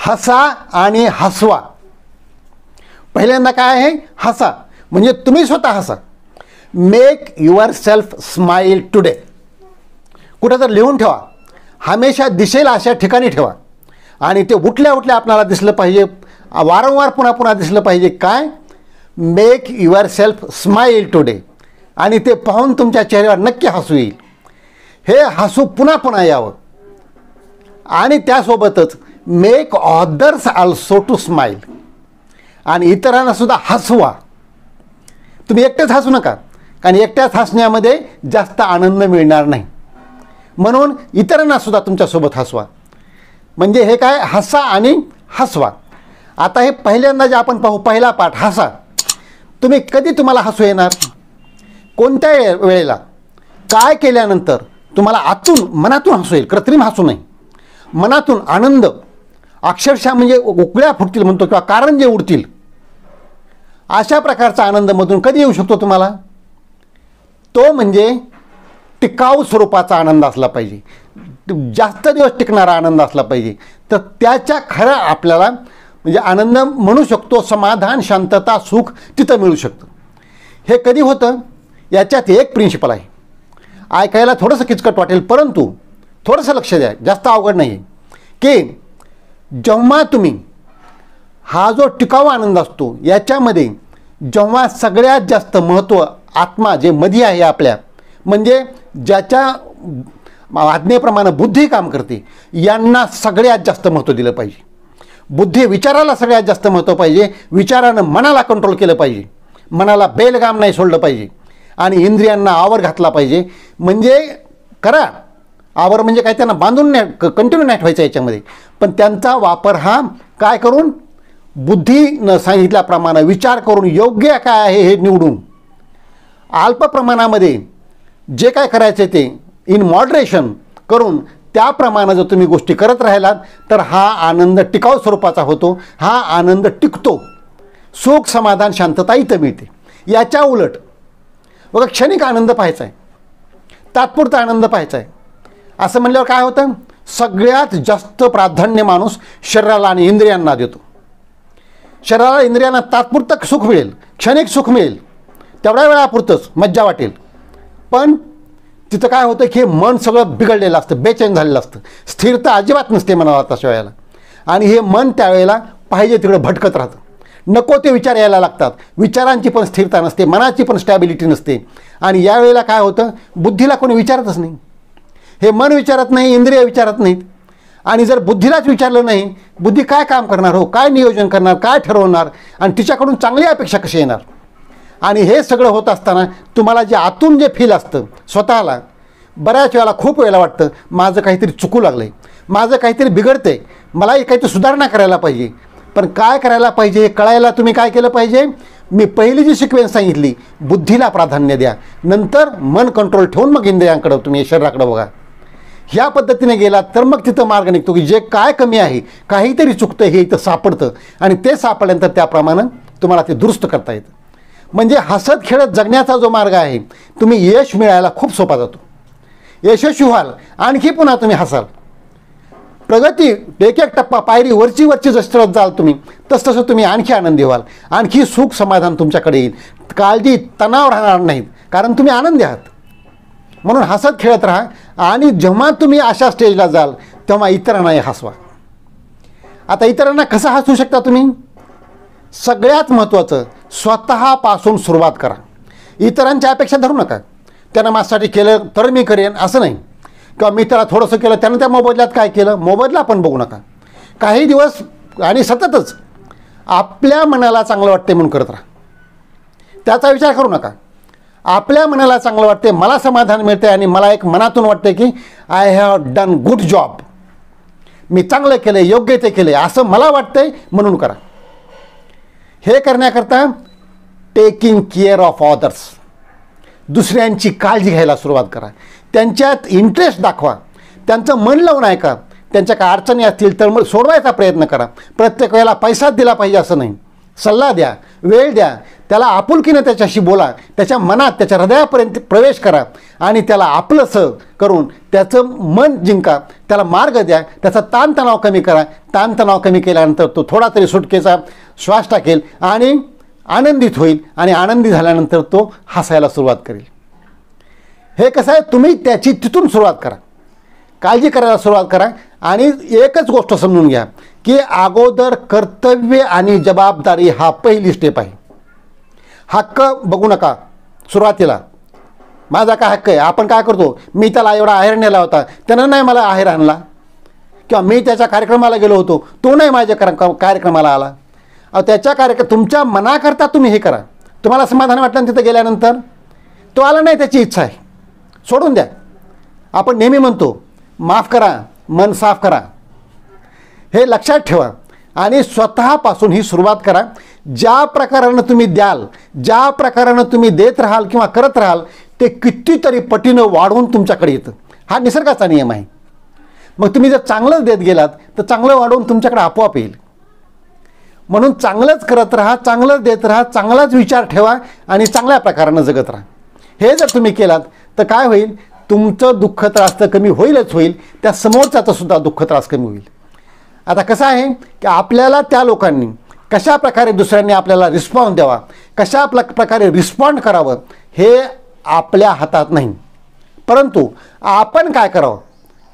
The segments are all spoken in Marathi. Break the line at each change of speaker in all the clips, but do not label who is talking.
हसा आणि हसवा. पहिल्यांदा काय आहे? हसा. म्हणजे तुम्ही स्वतः हसा. Make your self smile today. कुठं तर लिहून ठेवा, हमेशा दिसेल अशा ठिकाणी ठेवा. आणि ते उठल्या उठल्या आपल्याला दिसलं पाहिजे, वारंवार पुन्हा पुन्हा दिसलं पाहिजे. काय? Make your self smile today. आणि ते पाहून तुमच्या चेहऱ्यावर नक्की हसू येईल. हे हसू पुन्हा पुन्हा यावं. आणि त्यासोबतच make others also to smile. आणि इतरांना सुद्धा हसवा. तुम्ही एकटेच हसू नका, कारण एकट्याच हसण्यामध्ये जास्त आनंद मिळणार नाही. म्हणून इतरांना सुद्धा तुमच्यासोबत हसवा. म्हणजे हे काय? हसा आणि हसवा. आता हे पहिल्यांदा जे आपण पाहू, पहिला पाठ हसा. तुम्ही कधी तुम्हाला हसू येणार? कोणत्या वेळेला? काय केल्यानंतर तुम्हाला आतून मनातून हसू येईल? कृत्रिम हसू नाही, मनातून आनंद अक्षरशः म्हणजे उकळ्या फुटतील म्हणतो, किंवा कारंजे उडतील. अशा प्रकारचा आनंदमधून कधी येऊ शकतो तुम्हाला? तो म्हणजे टिकाऊ स्वरूपाचा आनंद असला पाहिजे, जास्त दिवस टिकणारा आनंद असला पाहिजे. तर त्याच्या खरं आपल्याला म्हणजे आनंद म्हणू शकतो, समाधान, शांतता, सुख तिथं मिळू शकतं. हे कधी होतं? याच्यात एक प्रिन्सिपल आहे. ऐकायला थोडंसं किचकट वाटेल, परंतु थोडंसं लक्ष द्या, जास्त अवघड नाही आहे. की जेव्हा तुम्ही हा जो टिकाऊ आनंद असतो, याच्यामध्ये जेव्हा सगळ्यात जास्त महत्त्व आत्मा जे मध्ये आहे आपल्या, म्हणजे ज्याच्या आज्ञेप्रमाणे बुद्धी काम करते, यांना सगळ्यात जास्त महत्त्व दिलं पाहिजे. बुद्धी विचाराला सगळ्यात जास्त महत्त्व पाहिजे. विचारानं मनाला कंट्रोल केलं पाहिजे, मनाला बेलगाम नाही सोडलं पाहिजे. आणि इंद्रियांना आवर घातला पाहिजे. म्हणजे करा आवर म्हणजे काय? त्यांना बांधून नाही, कंटिन्यू नाही ठेवायचं याच्यामध्ये. पण त्यांचा वापर हा काय करून? बुद्धीनं सांगितल्याप्रमाणे विचार करून योग्य काय आहे हे निवडून, अल्प प्रमाणामध्ये जे काय करायचे ते इन मॉडरेशन करून, त्याप्रमाणे जर तुम्ही गोष्टी करत राहिलात तर हा आनंद टिकाऊ स्वरूपाचा होतो. हा आनंद टिकतो. सुख, समाधान, शांतता इथं मिळते. याच्या उलट बघा, क्षणिक आनंद पाहायचा आहे, तात्पुरता आनंद पाहायचा आहे, असं म्हणल्यावर काय होतं? सगळ्यात जास्त प्राधान्य माणूस शरीराला आणि इंद्रियांना देतो. शरीराला, इंद्रियांना तात्पुरतं सुख मिळेल, क्षणिक सुख मिळेल, तेवढ्या वेळापुरतंच मज्जा वाटेल. पण तिथं काय होतं की मन सगळं बिघडलेलं असतं, बेचैन झालेलं असतं, स्थिरता अजिबात नसते मनाला तशा वेळेला. आणि हे मन त्यावेळेला पाहिजे तिकडं भटकत राहतं. नको ते विचार यायला लागतात. विचारांची पण स्थिरता नसते, मनाची पण स्टॅबिलिटी नसते. आणि यावेळेला काय होतं? बुद्धीला कोणी विचारतच नाही. हे मन विचारत नाही, इंद्रिय विचारत नाहीत. आणि जर बुद्धीलाच विचारलं नाही, बुद्धी काय काम करणार हो? काय नियोजन करणार? काय ठरवणार? आणि तिच्याकडून चांगली अपेक्षा कशी येणार? आणि हे सगळं होत असताना तुम्हाला जे आतून जे फील असतं स्वतःला, बऱ्याच वेळेला खूप वेळेला वाटतं माझं काहीतरी चुकू लागलं आहे, माझं काहीतरी बिघडतं आहे, मला काहीतरी सुधारणा करायला पाहिजे. पण काय करायला पाहिजे हे कळायला तुम्ही काय केलं पाहिजे? मी पहिली जी सिक्वेन्स सांगितली, बुद्धीला प्राधान्य द्या, नंतर मन कंट्रोल ठेवून मग इंद्रियांकडं तुम्ही शरीराकडं बघा. ह्या पद्धतीने गेलात तर मग तिथं मार्ग निघतो की जे काय कमी आहे, काहीतरी चुकतं हे इथं सापडतं. आणि ते सापडल्यानंतर त्याप्रमाणे तुम्हाला ते दुरुस्त करता येतं. म्हणजे हसत खेळत जगण्याचा जो मार्ग आहे, तुम्ही यश मिळायला खूप सोपा जातो. यशस्वी व्हाल, आणखी पुन्हा तुम्ही हसाल. प्रगती एक एक टप्पा पायरी वरची जशी चढत जाल तुम्ही, तसं तुम्ही आणखी आनंदी व्हाल, आणखी सुख समाधान तुमच्याकडे येईल. काळजी, तणाव राहणार नाहीत, कारण तुम्ही आनंदी आहात. म्हणून हसत खेळत राहा. आणि जेव्हा तुम्ही अशा स्टेजला जाल तेव्हा इतरांनाही हसवा. आता इतरांना कसं हसवू शकता तुम्ही? सगळ्यात महत्त्वाचं, स्वतःपासून सुरुवात करा. इतरांच्या अपेक्षा धरू नका. त्यानं माझ्यासाठी केलं तर मी करेन असं नाही, किंवा मी त्याला थोडंसं केलं त्यानं त्या मोबदल्यात काय केलं, मोबदला पण बघू नका. काही दिवस आणि सततच आपल्या मनाला चांगलं वाटते म्हणून करत राहा. त्याचा विचार करू नका. आपल्या मनाला चांगलं वाटते, मला समाधान मिळते आणि मला एक मनातून वाटते की I have done good job, मी चांगलं केलं, योग्य ते केले असं मला वाटतंय म्हणून करा. हे करण्याकरता टेकिंग केअर ऑफ ऑदर्स, दुसऱ्यांची काळजी घ्यायला सुरुवात करा. त्यांच्यात इंटरेस्ट दाखवा, त्यांचं मन लावून ऐका. त्यांच्या काय अडचणी असतील तर मग सोडवायचा प्रयत्न करा. प्रत्येक वेळेला पैसाच दिला पाहिजे असं नाही. सल्ला द्या, वेळ द्या, त्याला आपुलकीनं त्याच्याशी बोला, त्याच्या मनात, त्याच्या हृदयापर्यंत प्रवेश करा आणि त्याला आपलंसं करून त्याचं मन जिंका, त्याला मार्ग द्या, त्याचा ताणतणाव कमी करा. ताणतणाव कमी केल्यानंतर तो थोडा तरी सुटकेचा श्वास टाकेल आणि आनंदित होईल आणि आनंदी झाल्यानंतर तो हसायला सुरुवात करेल. हे कसं आहे, तुम्ही त्याची तिथून सुरुवात करा, काळजी करायला सुरुवात करा आणि एकच गोष्ट समजून घ्या की अगोदर कर्तव्य आणि जबाबदारी हा पहिली स्टेप आहे. हक्क बघू नका सुरुवातीला, माझा काय हक्क आहे. आपण काय करतो, मी त्याला एवढा आहेर नेला होता, त्यानं नाही मला आहेर आणला, किंवा मी त्याच्या कार्यक्रमाला गेलो होतो, तो नाही माझ्या कार्यक्रमाला आला. त्याच्या तुमच्या मनाकरता तुम्ही हे करा. तुम्हाला समाधान वाटलं तिथं गेल्यानंतर, तो आला नाही, त्याची इच्छा आहे, सोडून द्या. आपण नेहमी म्हणतो माफ करा, मन साफ करा. हे लक्षात ठेवा आणि स्वतःपासून ही सुरुवात करा. ज्या प्रकारानं तुम्ही द्याल, ज्या प्रकारानं तुम्ही देत राहाल किंवा करत राहाल, ते कितीतरी पटीनं वाढवून तुमच्याकडे येतं. हा निसर्गाचा नियम आहे. मग तुम्ही जर चांगलंच देत गेलात तर चांगलं वाढवून तुमच्याकडे आपोआप येईल. म्हणून चांगलंच करत राहा, चांगलंच देत राहा, चांगलाच विचार ठेवा आणि चांगल्या प्रकारानं जगत राहा. हे जर तुम्ही केलात तर काय होईल, तुमचं दुःख त्रास तर कमी होईलच होईल, त्या समोरच्याचा सुद्धा दुःख त्रास कमी होईल. आता कसं आहे की आपल्याला त्या लोकांनी कशा प्रकारे दुसऱ्यांनी आपल्याला रिस्पॉन्स द्यावा, कशा प्रकारे रिस्पॉन्ड करावं हे आपल्या हातात नाही. परंतु आपण काय करावं,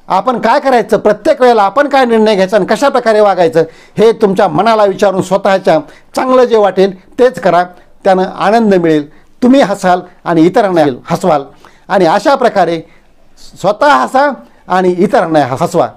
आपण काय करायचं, प्रत्येक वेळेला आपण काय निर्णय घ्यायचा आणि कशा प्रकारे वागायचं हे तुमच्या मनाला विचारून स्वतःच्या चांगलं जे वाटेल तेच करा. त्यानं आनंद मिळेल, तुम्ही हसाल आणि इतरांना हसवाल आणि अशा प्रकारे स्वतः हसा आणि इतरांना हसवा.